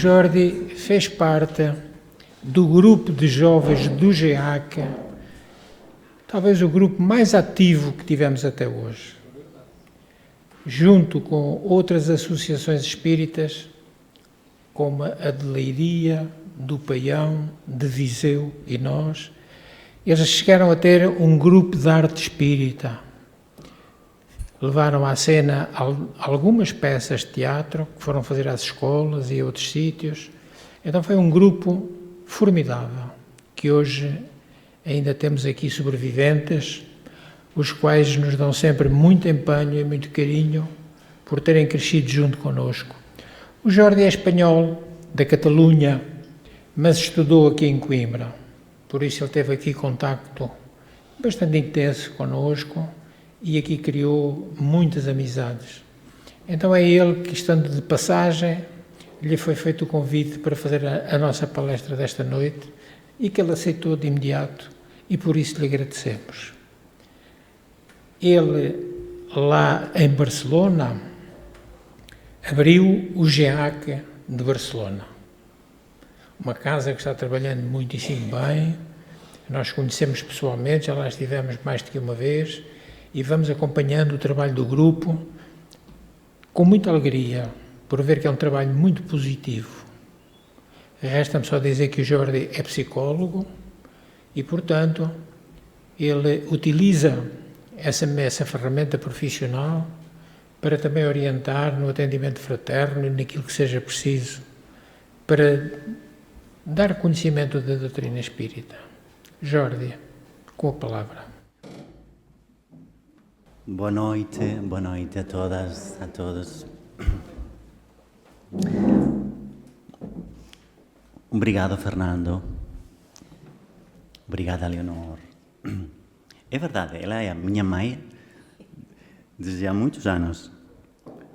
Jordi fez parte do grupo de jovens do GEAC, talvez o grupo mais ativo que tivemos até hoje. Junto com outras associações espíritas, como a de Leiria, do Paião, de Viseu e nós, eles chegaram a ter um grupo de arte espírita. Levaram à cena algumas peças de teatro que foram fazer às escolas e a outros sítios. Então foi um grupo formidável, que hoje ainda temos aqui sobreviventes, os quais nos dão sempre muito empenho e muito carinho por terem crescido junto connosco. O Jordi é espanhol, da Catalunha, mas estudou aqui em Coimbra, por isso ele teve aqui contacto bastante intenso connosco e aqui criou muitas amizades. Então é ele que, estando de passagem, lhe foi feito o convite para fazer a nossa palestra desta noite e que ele aceitou de imediato e por isso lhe agradecemos. Ele, lá em Barcelona, abriu o GEAC de Barcelona, uma casa que está trabalhando muitíssimo bem. Nós conhecemos pessoalmente, já lá estivemos mais do que uma vez e vamos acompanhando o trabalho do grupo com muita alegria, por ver que é um trabalho muito positivo. Resta-me só dizer que o Jordi é psicólogo e, portanto, ele utiliza essa ferramenta profissional para também orientar no atendimento fraterno e naquilo que seja preciso para dar conhecimento da doutrina espírita. Jordi, com a palavra. Boa noite a todas, a todos. Obrigado, Fernando. Obrigada, Leonor. É verdade, ela é a minha mãe desde há muitos anos,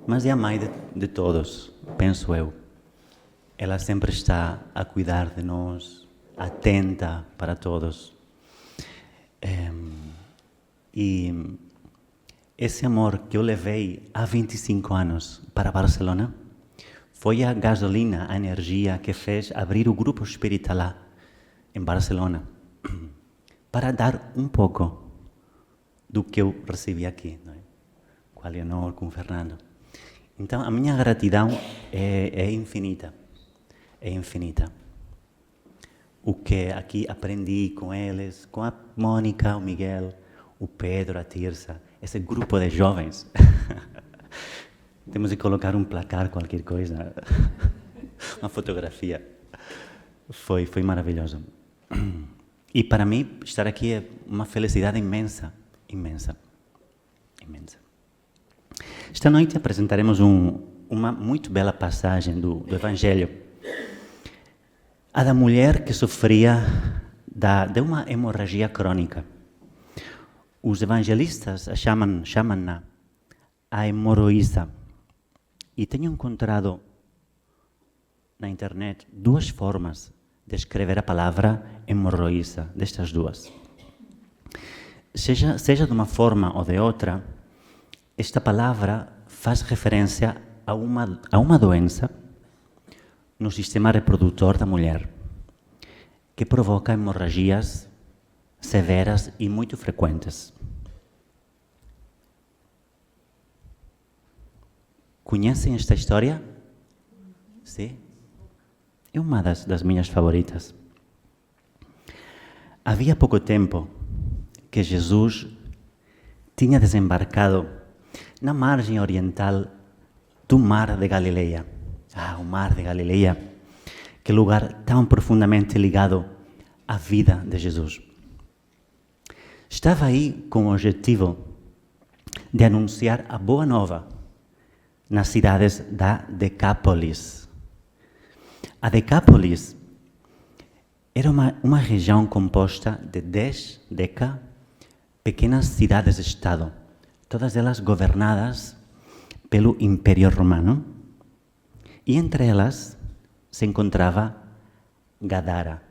mas é a mãe de todos, penso eu. Ela sempre está a cuidar de nós, atenta para todos. E esse amor que eu levei há 25 anos para Barcelona foi a gasolina, a energia que fez abrir o grupo espírita lá, em Barcelona, para dar um pouco do que eu recebi aqui, não é? Com a Leonor, com o Fernando. Então, a minha gratidão é infinita. É infinita. O que aqui aprendi com eles, com a Mônica, o Miguel, o Pedro, a Tirsa, esse grupo de jovens. Temos de colocar um placar, qualquer coisa, uma fotografia. Foi maravilhoso. E para mim, estar aqui é uma felicidade imensa, imensa, imensa. Esta noite apresentaremos uma muito bela passagem do Evangelho. A da mulher que sofria de uma hemorragia crônica. Os evangelistas chamam-na a hemorroísa. E tenho encontrado na internet duas formas de escrever a palavra hemorroísa, destas duas. Seja de uma forma ou de outra, esta palavra faz referência a uma doença no sistema reprodutor da mulher, que provoca hemorragias severas e muito frequentes. Conhecem esta história? Sim? É uma das minhas favoritas. Havia pouco tempo que Jesus tinha desembarcado na margem oriental do Mar de Galileia. O Mar de Galileia, que lugar tão profundamente ligado à vida de Jesus. Estava aí com o objetivo de anunciar a boa nova nas cidades da Decápolis. A Decápolis era uma região composta de 10 pequenas cidades-estado, todas elas governadas pelo Império Romano, e entre elas se encontrava Gadara.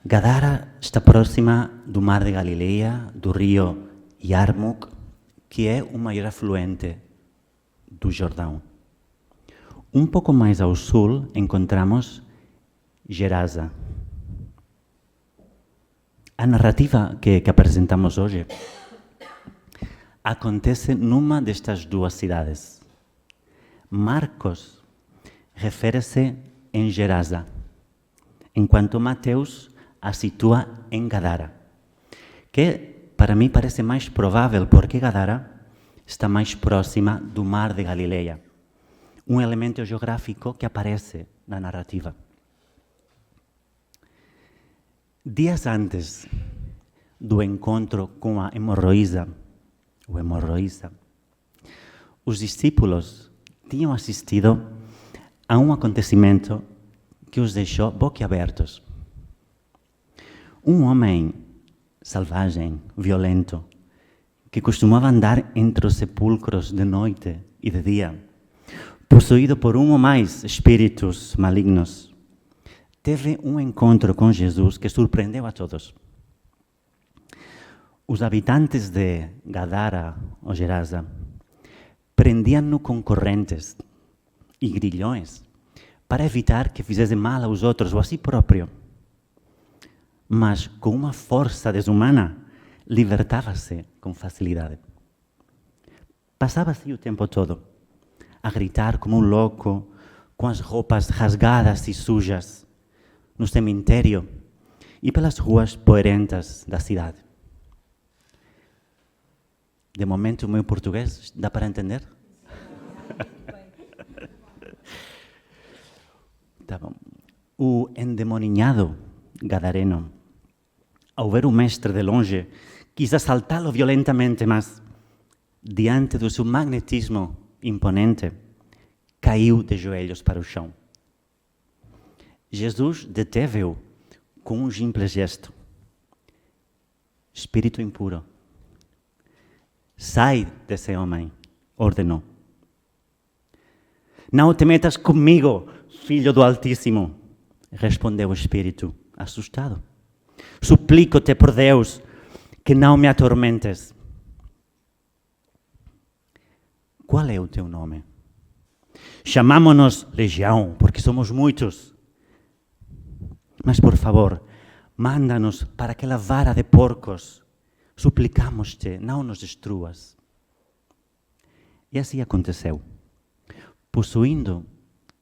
Gadara está próxima do Mar de Galileia, do rio Yarmouk, que é o maior afluente do Jordão. Um pouco mais ao sul encontramos Gerasa. A narrativa que apresentamos hoje acontece numa destas duas cidades. Marcos refere-se em Gerasa, enquanto Mateus a situa em Gadara, que para mim parece mais provável porque Gadara está mais próxima do Mar de Galileia, um elemento geográfico que aparece na narrativa. Dias antes do encontro com a hemorroísa, os discípulos tinham assistido a um acontecimento que os deixou boquiabertos. Um homem selvagem, violento, que costumava andar entre os sepulcros de noite e de dia, possuído por um ou mais espíritos malignos, teve um encontro com Jesus que surpreendeu a todos. Os habitantes de Gadara ou Gerasa prendiam-no com correntes e grilhões para evitar que fizesse mal aos outros ou a si próprio. Mas com uma força desumana, libertava-se com facilidade. Passava-se o tempo todo a gritar como um louco, com as roupas rasgadas e sujas, no cemitério e pelas ruas poeirentas da cidade. De momento, o meu português dá para entender? Tá bom. O endemoninhado gadareno, ao ver o mestre de longe, quis assaltá-lo violentamente, mas, diante do seu magnetismo imponente, caiu de joelhos para o chão. Jesus deteve-o com um simples gesto. Espírito impuro, sai desse homem, ordenou. Não te metas comigo, filho do Altíssimo, respondeu o espírito, assustado. Suplico-te por Deus que não me atormentes. Qual é o teu nome? Chamamo-nos Legião, porque somos muitos. Mas, por favor, manda-nos para aquela vara de porcos. Suplicamos-te, não nos destruas. E assim aconteceu. Possuindo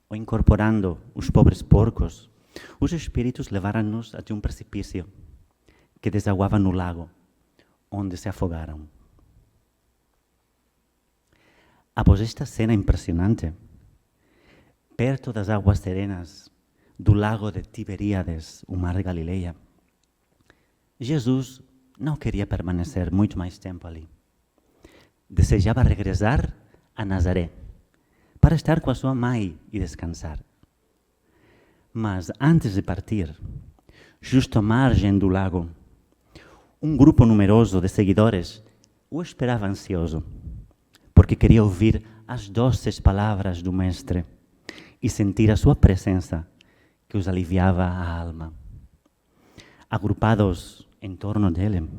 ou incorporando os pobres porcos, os espíritos levaram-nos até um precipício que desaguava no lago, onde se afogaram. Após esta cena impressionante, perto das águas serenas do lago de Tiberíades, o mar de Galileia, Jesus não queria permanecer muito mais tempo ali. Desejava regressar a Nazaré para estar com a sua mãe e descansar. Mas antes de partir, justo à margem do lago, um grupo numeroso de seguidores o esperava ansioso, porque queria ouvir as doces palavras do Mestre e sentir a sua presença que os aliviava a alma. Agrupados em torno dele,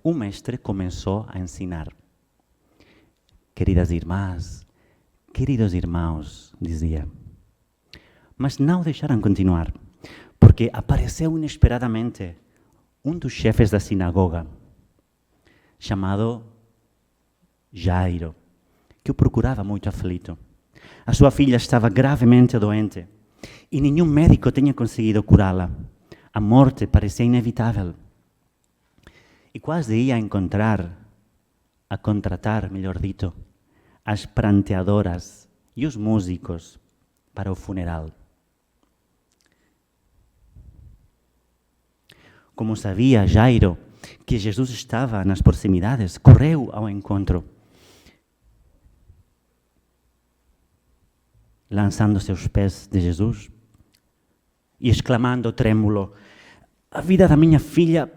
o Mestre começou a ensinar. Queridas irmãs, queridos irmãos, dizia. Mas não deixaram continuar, porque apareceu inesperadamente um dos chefes da sinagoga, chamado Jairo, que o procurava muito aflito. A sua filha estava gravemente doente e nenhum médico tinha conseguido curá-la. A morte parecia inevitável. E quase ia a contratar, melhor dito, as pranteadoras e os músicos para o funeral. Como sabia Jairo que Jesus estava nas proximidades, correu ao encontro, lançando-se aos pés de Jesus e exclamando trêmulo: a vida da minha filha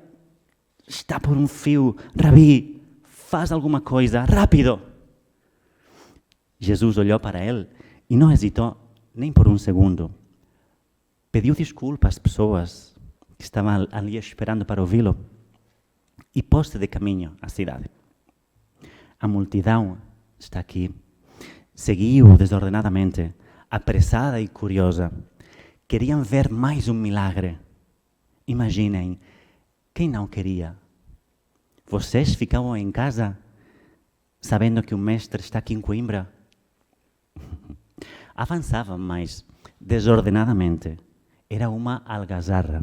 está por um fio. Rabi, faz alguma coisa, rápido! Jesus olhou para ele e não hesitou nem por um segundo. Pediu desculpa às pessoas que estavam ali esperando para ouvi-lo e pôs-se de caminho à cidade. A multidão está aqui Seguiu desordenadamente, apressada e curiosa. Queriam ver mais um milagre. Imaginem, quem não queria? Vocês ficavam em casa sabendo que o mestre está aqui em Coimbra? Avançavam, mas desordenadamente. Era uma algazarra.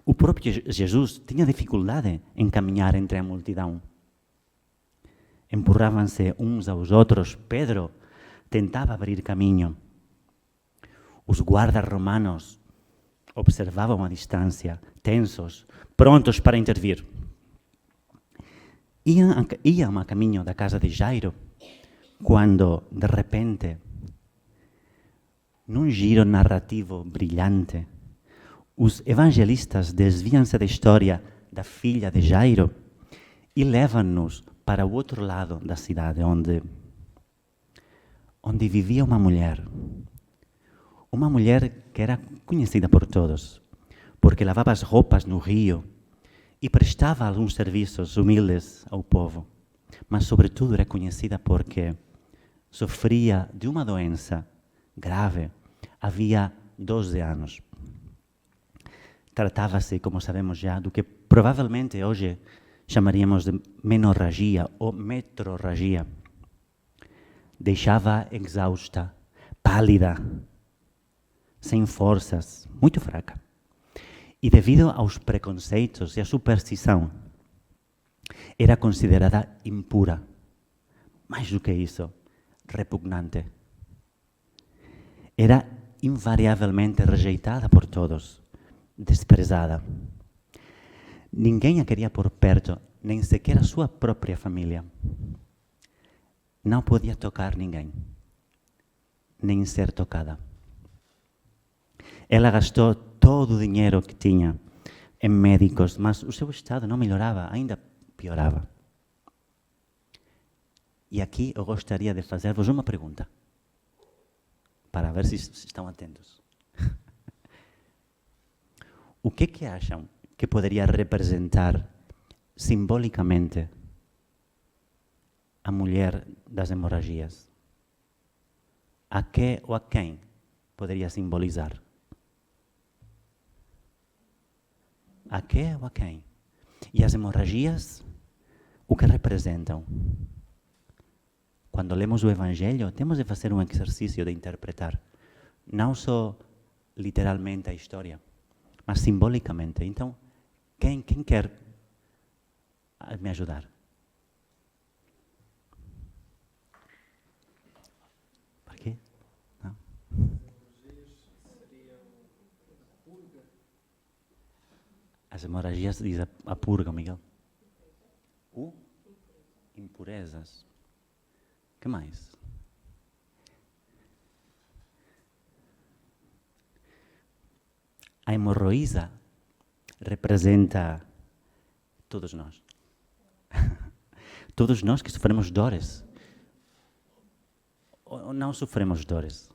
O próprio Jesus tinha dificuldade em caminhar entre a multidão. Empurravam-se uns aos outros. Pedro tentava abrir caminho. Os guardas romanos observavam a distância, tensos, prontos para intervir. Iam a caminho da casa de Jairo, quando, de repente, num giro narrativo brilhante, os evangelistas desviam-se da história da filha de Jairo e levam-nos para o outro lado da cidade, onde vivia uma mulher que era conhecida por todos, porque lavava as roupas no rio e prestava alguns serviços humildes ao povo, mas sobretudo era conhecida porque sofria de uma doença grave havia 12 anos. Tratava-se, como sabemos já, do que provavelmente hoje chamaríamos de menorragia ou metrorragia. Deixava exausta, pálida, sem forças, muito fraca. E devido aos preconceitos e à superstição, era considerada impura. Mais do que isso, repugnante. Era invariavelmente rejeitada por todos, desprezada. Ninguém a queria por perto, nem sequer a sua própria família. Não podia tocar ninguém, nem ser tocada. Ela gastou todo o dinheiro que tinha em médicos, mas o seu estado não melhorava, ainda piorava. E aqui eu gostaria de fazer-vos uma pergunta, para ver se estão atentos. O que acham que poderia representar simbolicamente a mulher das hemorragias? A que ou a quem poderia simbolizar? A que ou a quem? E as hemorragias, o que representam? Quando lemos o Evangelho, temos de fazer um exercício de interpretar, não só literalmente a história, mas simbolicamente. Então, quem quer me ajudar? Para quê? Não? As hemorragias diz a purga, Miguel. Impurezas. O que mais? A hemorroísa representa todos nós. Todos nós que sofremos dores. Ou não sofremos dores.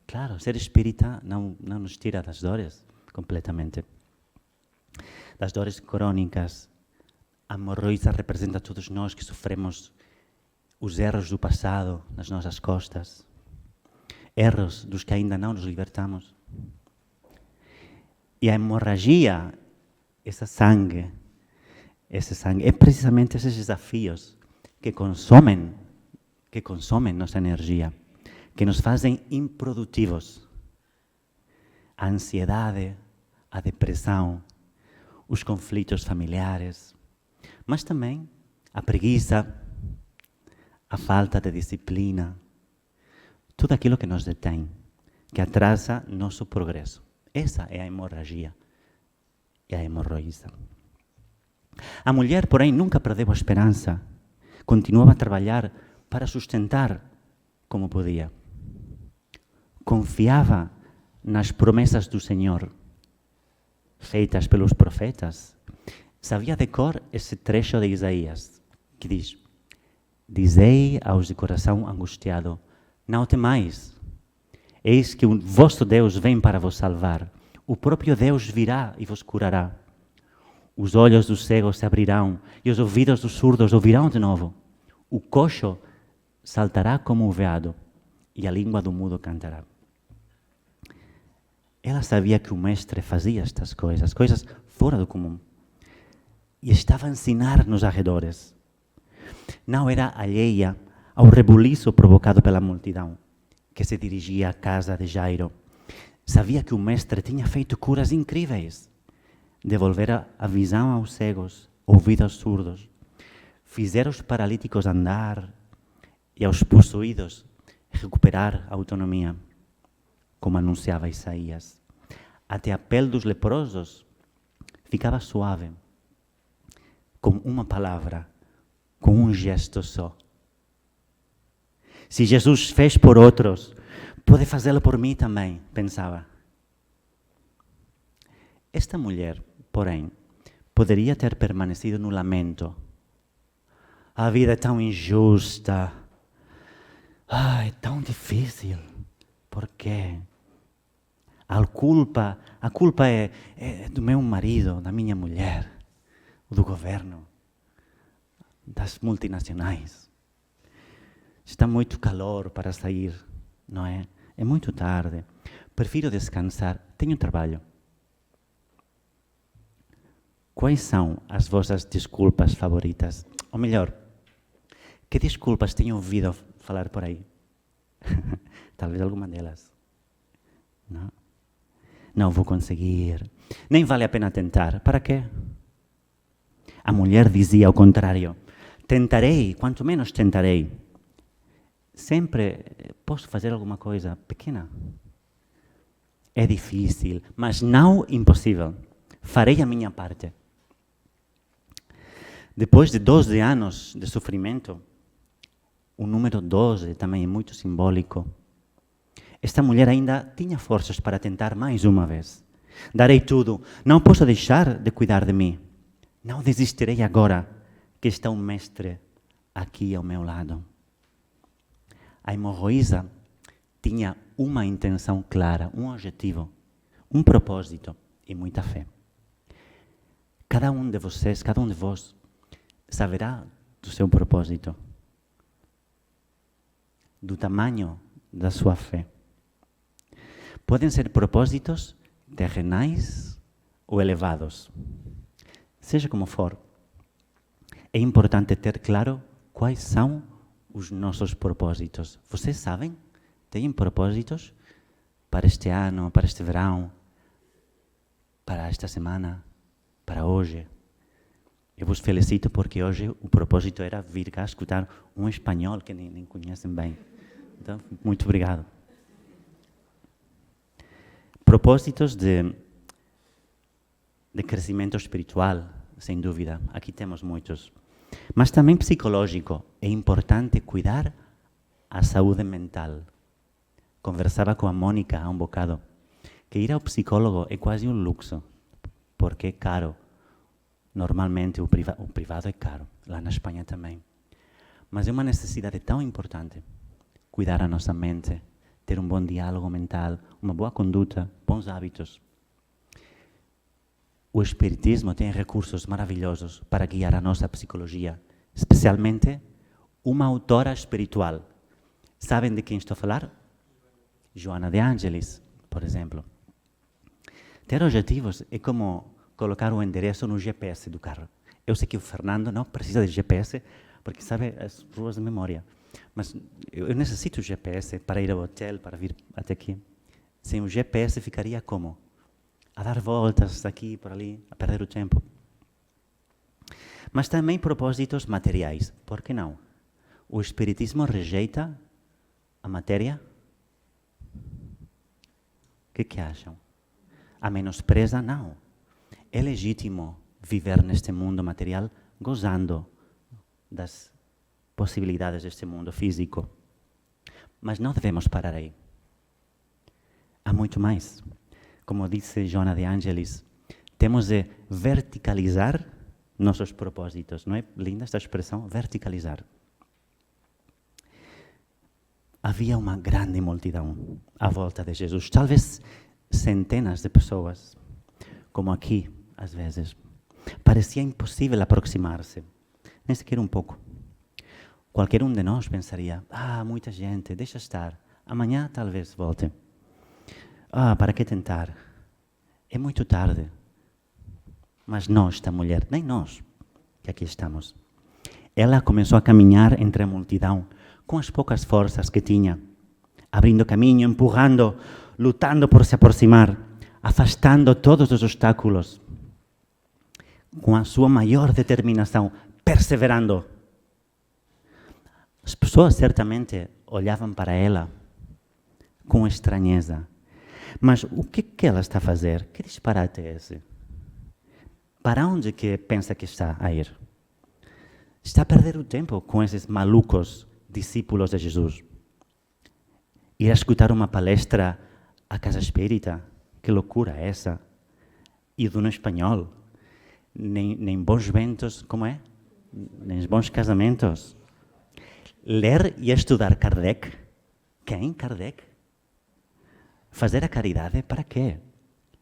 Claro, ser espírita não nos tira das dores completamente. Das dores crônicas. A hemorroísa representa todos nós que sofremos os erros do passado nas nossas costas. Erros dos que ainda não nos libertamos. E a hemorragia, esse sangue, é precisamente esses desafios que consomem nossa energia, que nos fazem improdutivos. A ansiedade, a depressão, os conflitos familiares, mas também a preguiça, a falta de disciplina, tudo aquilo que nos detém, que atrasa nosso progresso. Essa é a hemorragia, é a hemorroísa. A mulher, porém, nunca perdeu a esperança. Continuava a trabalhar para sustentar como podia. Confiava nas promessas do Senhor, feitas pelos profetas. Sabia de cor esse trecho de Isaías, que diz: Dizei aos de coração angustiado, não temais. Eis que o vosso Deus vem para vos salvar. O próprio Deus virá e vos curará. Os olhos dos cegos se abrirão e os ouvidos dos surdos ouvirão de novo. O coxo saltará como o veado, e a língua do mudo cantará. Ela sabia que o mestre fazia estas coisas fora do comum. E estava a ensinar nos arredores. Não era alheia ao rebuliço provocado pela multidão, que se dirigia à casa de Jairo. Sabia que o mestre tinha feito curas incríveis. Devolvera a visão aos cegos, ouvidos aos surdos. Fizera os paralíticos andar e aos possuídos recuperar a autonomia, como anunciava Isaías. Até a pele dos leprosos ficava suave, com uma palavra, com um gesto só. Se Jesus fez por outros, pode fazê-lo por mim também, pensava. Esta mulher, porém, poderia ter permanecido no lamento. A vida é tão injusta. É tão difícil. Por quê? A culpa é do meu marido, da minha mulher, do governo, das multinacionais. Está muito calor para sair, não é? É muito tarde. Prefiro descansar. Tenho trabalho. Quais são as vossas desculpas favoritas? Ou melhor, que desculpas tenho ouvido falar por aí? Talvez alguma delas. Não vou conseguir. Nem vale a pena tentar. Para quê? A mulher dizia ao contrário. Tentarei, quanto menos tentarei. Sempre posso fazer alguma coisa pequena. É difícil, mas não impossível. Farei a minha parte. Depois de 12 anos de sofrimento, o número 12 também é muito simbólico. Esta mulher ainda tinha forças para tentar mais uma vez. Darei tudo. Não posso deixar de cuidar de mim. Não desistirei agora que está um mestre aqui ao meu lado. A hemorroísa tinha uma intenção clara, um objetivo, um propósito e muita fé. Cada um de vocês, cada um de vós, saberá do seu propósito, do tamanho da sua fé. Podem ser propósitos terrenais ou elevados. Seja como for, é importante ter claro quais são os nossos propósitos. Vocês sabem? Têm propósitos para este ano, para este verão, para esta semana, para hoje? Eu vos felicito porque hoje o propósito era vir cá escutar um espanhol que nem conhecem bem. Então, muito obrigado. Propósitos de crescimento espiritual, sem dúvida. Aqui temos muitos. Mas também psicológico. É importante cuidar a saúde mental. Conversava com a Mônica há um bocado, que ir ao psicólogo é quase um luxo, porque é caro. Normalmente o privado é caro, lá na Espanha também. Mas é uma necessidade tão importante cuidar a nossa mente, ter um bom diálogo mental, uma boa conduta, bons hábitos. O Espiritismo tem recursos maravilhosos para guiar a nossa psicologia, especialmente uma autora espiritual. Sabem de quem estou a falar? Joana de Ângelis, por exemplo. Ter objetivos é como colocar o endereço no GPS do carro. Eu sei que o Fernando não precisa de GPS, porque sabe as ruas de memória. Mas eu necessito de GPS para ir ao hotel, para vir até aqui. Sem o GPS ficaria como? A dar voltas aqui, por ali, a perder o tempo. Mas também propósitos materiais. Por que não? O Espiritismo rejeita a matéria? O que acham? A menospreza? Não. É legítimo viver neste mundo material gozando das possibilidades deste mundo físico. Mas não devemos parar aí. Há muito mais. Como disse Joana de Ângelis, temos de verticalizar nossos propósitos. Não é linda esta expressão? Verticalizar. Havia uma grande multidão à volta de Jesus. Talvez centenas de pessoas, como aqui, às vezes. Parecia impossível aproximar-se, nem sequer um pouco. qualquer um de nós pensaria, muita gente, deixa estar, amanhã talvez volte. Para que tentar? É muito tarde. Mas nós, esta mulher, nem nós, que aqui estamos, ela começou a caminhar entre a multidão, com as poucas forças que tinha, abrindo caminho, empurrando, lutando por se aproximar, afastando todos os obstáculos, com a sua maior determinação, perseverando. As pessoas certamente olhavam para ela com estranheza. Mas o que ela está a fazer? Que disparate é esse? Para onde que pensa que está a ir? Está a perder o tempo com esses malucos discípulos de Jesus. Ir a escutar uma palestra à Casa Espírita? Que loucura é essa? E do no espanhol? Nem bons ventos, como é? Nem bons casamentos. Ler e estudar Kardec? Quem? Kardec? Fazer a caridade para quê?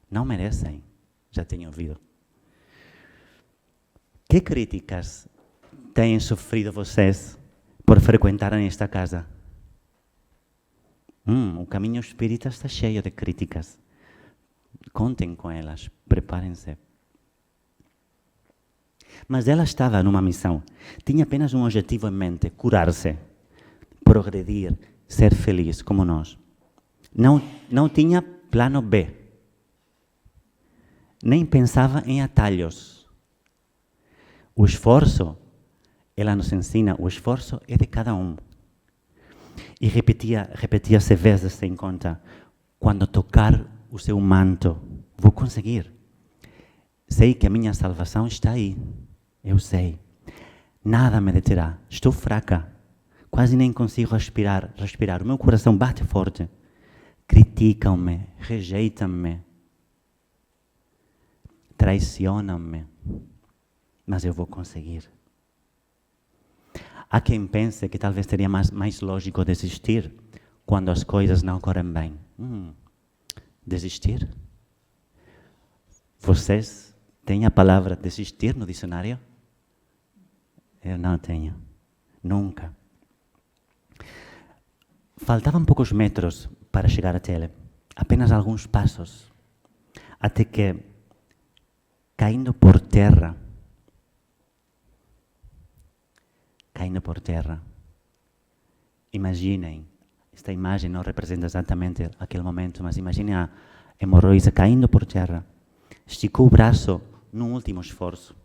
Não merecem. Já tenho ouvido. Que críticas têm sofrido vocês por frequentarem esta casa? O caminho espírita está cheio de críticas. Contem com elas, preparem-se. Mas ela estava numa missão. Tinha apenas um objetivo em mente, curar-se, progredir, ser feliz como nós. Não tinha plano B. Nem pensava em atalhos. O esforço, ela nos ensina, o esforço é de cada um. E repetia-se vezes sem conta, quando tocar o seu manto, vou conseguir. Sei que a minha salvação está aí. Eu sei. Nada me deterá. Estou fraca. Quase nem consigo respirar. O meu coração bate forte. Criticam-me, rejeitam-me, traicionam-me, mas eu vou conseguir. Há quem pense que talvez seria mais lógico desistir quando as coisas não correm bem. Desistir? Vocês têm a palavra desistir no dicionário? Eu não tenho. Nunca. Faltavam poucos metros para chegar até ele. Apenas alguns passos. Até que, caindo por terra, imaginem, esta imagem não representa exatamente aquele momento, mas imaginem a hemorroísa caindo por terra. Esticou o braço num último esforço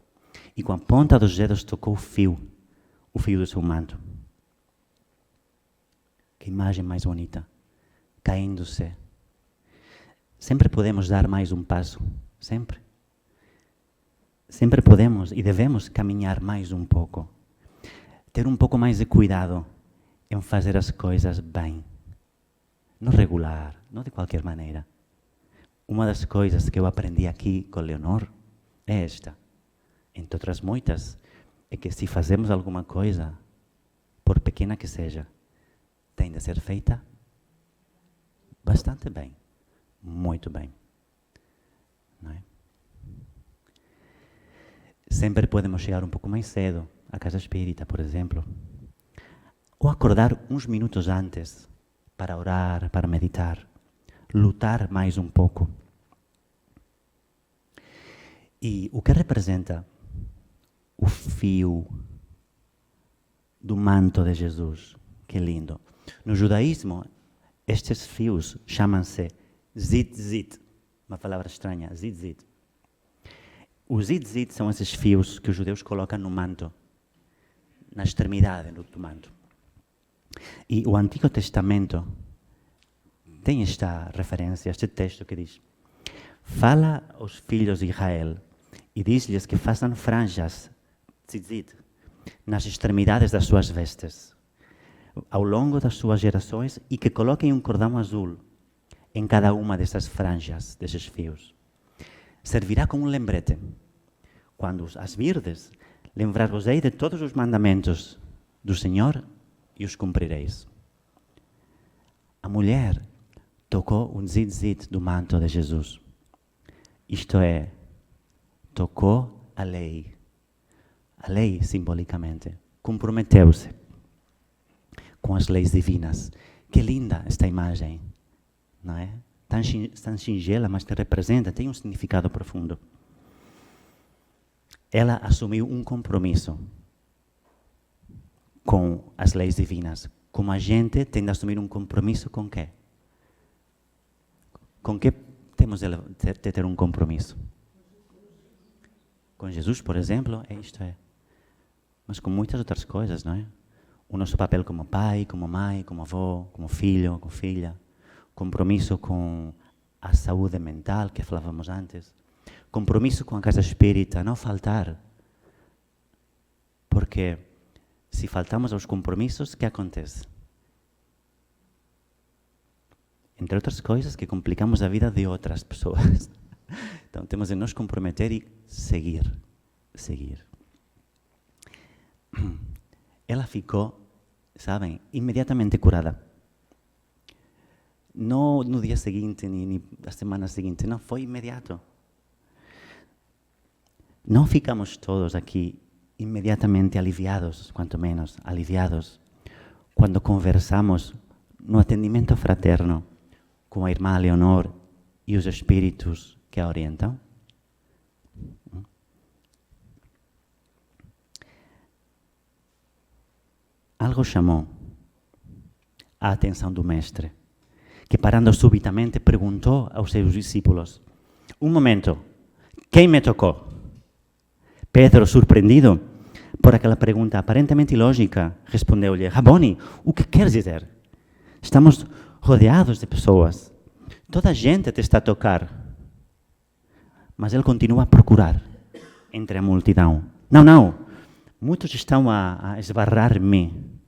e com a ponta dos dedos tocou o fio do seu manto. Que imagem mais bonita. Caindo-se. Sempre podemos dar mais um passo. Sempre. Sempre podemos e devemos caminhar mais um pouco. Ter um pouco mais de cuidado em fazer as coisas bem. Não regular, não de qualquer maneira. Uma das coisas que eu aprendi aqui com Leonor é esta. Entre outras muitas, é que se fazemos alguma coisa, por pequena que seja, tem de ser feita bastante bem, muito bem. Não é? Sempre podemos chegar um pouco mais cedo à Casa Espírita, por exemplo, ou acordar uns minutos antes para orar, para meditar, lutar mais um pouco. E o que representa o fio do manto de Jesus? Que lindo. No judaísmo, estes fios chamam-se zitzit, uma palavra estranha, zitzit. Os zitzit são esses fios que os judeus colocam no manto, na extremidade do manto. E o Antigo Testamento tem esta referência, este texto que diz: fala aos filhos de Israel e diz-lhes que façam franjas, tzitzit, nas extremidades das suas vestes, ao longo das suas gerações, e que coloquem um cordão azul em cada uma dessas franjas, desses fios. Servirá como um lembrete. Quando as virdes, lembrar-vos-ei de todos os mandamentos do Senhor e os cumprireis. A mulher tocou um zitzit do manto de Jesus. Isto é, tocou a lei. A lei, simbolicamente, comprometeu-se. com as leis divinas. Que linda esta imagem, não é? Tão singela, mas que representa, tem um significado profundo. Ela assumiu um compromisso com as leis divinas. Como a gente tem de assumir um compromisso com quê? Com que temos de ter um compromisso? Com Jesus, por exemplo, isto é. Mas com muitas outras coisas, não é? O nosso papel como pai, como mãe, como avô, como filho, como filha. Compromisso com a saúde mental, que falávamos antes. Compromisso com a casa espírita, não faltar. Porque se faltamos aos compromissos, o que acontece? Entre outras coisas, que complicamos a vida de outras pessoas. Então, temos de nos comprometer e seguir. Ela ficou, sabem, imediatamente curada. Não no dia seguinte, nem na semana seguinte, não, foi imediato. Não ficamos todos aqui imediatamente aliviados, quanto menos aliviados, quando conversamos no atendimento fraterno com a irmã Leonor e os espíritos que a orientam. Algo chamou a atenção do mestre, que parando subitamente perguntou aos seus discípulos: um momento, quem me tocou? Pedro, surpreendido por aquela pergunta aparentemente ilógica, respondeu-lhe: Rabboni, o que queres dizer? Estamos rodeados de pessoas. Toda a gente te está a tocar. Mas ele continua a procurar entre a multidão. Não. Muitos estão a esbarrar-me,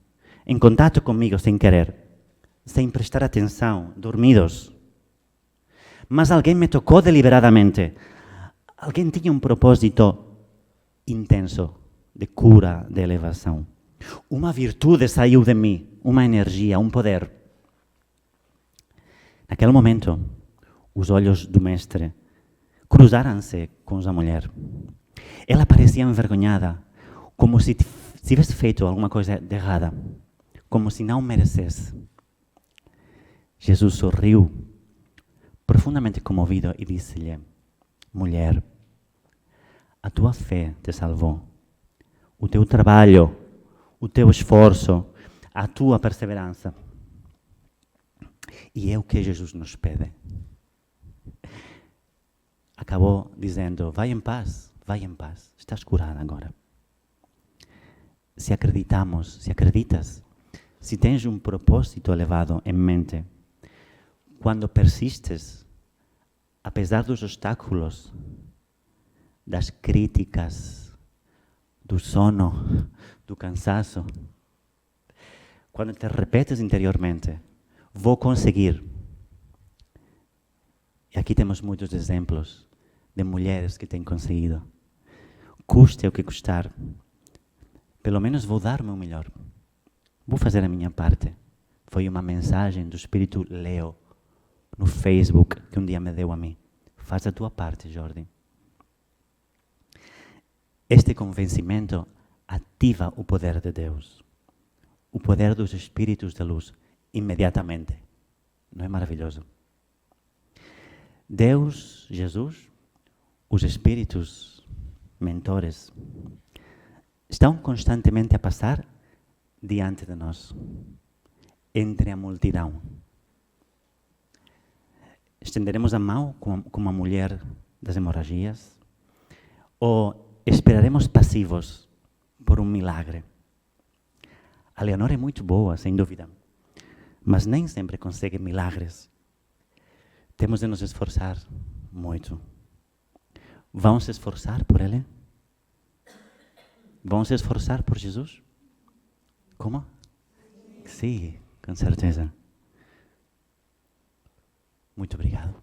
em contato comigo sem querer, sem prestar atenção, dormidos. Mas alguém me tocou deliberadamente. Alguém tinha um propósito intenso de cura, de elevação. Uma virtude saiu de mim, uma energia, um poder. Naquele momento, os olhos do mestre cruzaram-se com os da mulher. Ela parecia envergonhada, como se tivesse feito alguma coisa de errada, como se não merecesse. Jesus sorriu, profundamente comovido, e disse-lhe: mulher, a tua fé te salvou. O teu trabalho, o teu esforço, a tua perseverança. E é o que Jesus nos pede. Acabou dizendo: vai em paz, estás curada agora. Se acreditas, se tens um propósito elevado em mente, quando persistes, apesar dos obstáculos, das críticas, do sono, do cansaço, quando te repetes interiormente, vou conseguir. E aqui temos muitos exemplos de mulheres que têm conseguido. Custe o que custar, pelo menos vou dar o meu melhor. Vou fazer a minha parte. Foi uma mensagem do Espírito Leo no Facebook que um dia me deu a mim. Faz a tua parte, Jordi. Este convencimento ativa o poder de Deus, o poder dos Espíritos de luz, imediatamente. Não é maravilhoso? Deus, Jesus, os Espíritos mentores, estão constantemente a passar diante de nós, entre a multidão. Estenderemos a mão como a mulher das hemorragias? Ou esperaremos passivos por um milagre? A Leonor é muito boa, sem dúvida, mas nem sempre consegue milagres. Temos de nos esforçar muito. Vão se esforçar por Ele? Vão se esforçar por Jesus? Como? Sim, com certeza. Muito obrigado.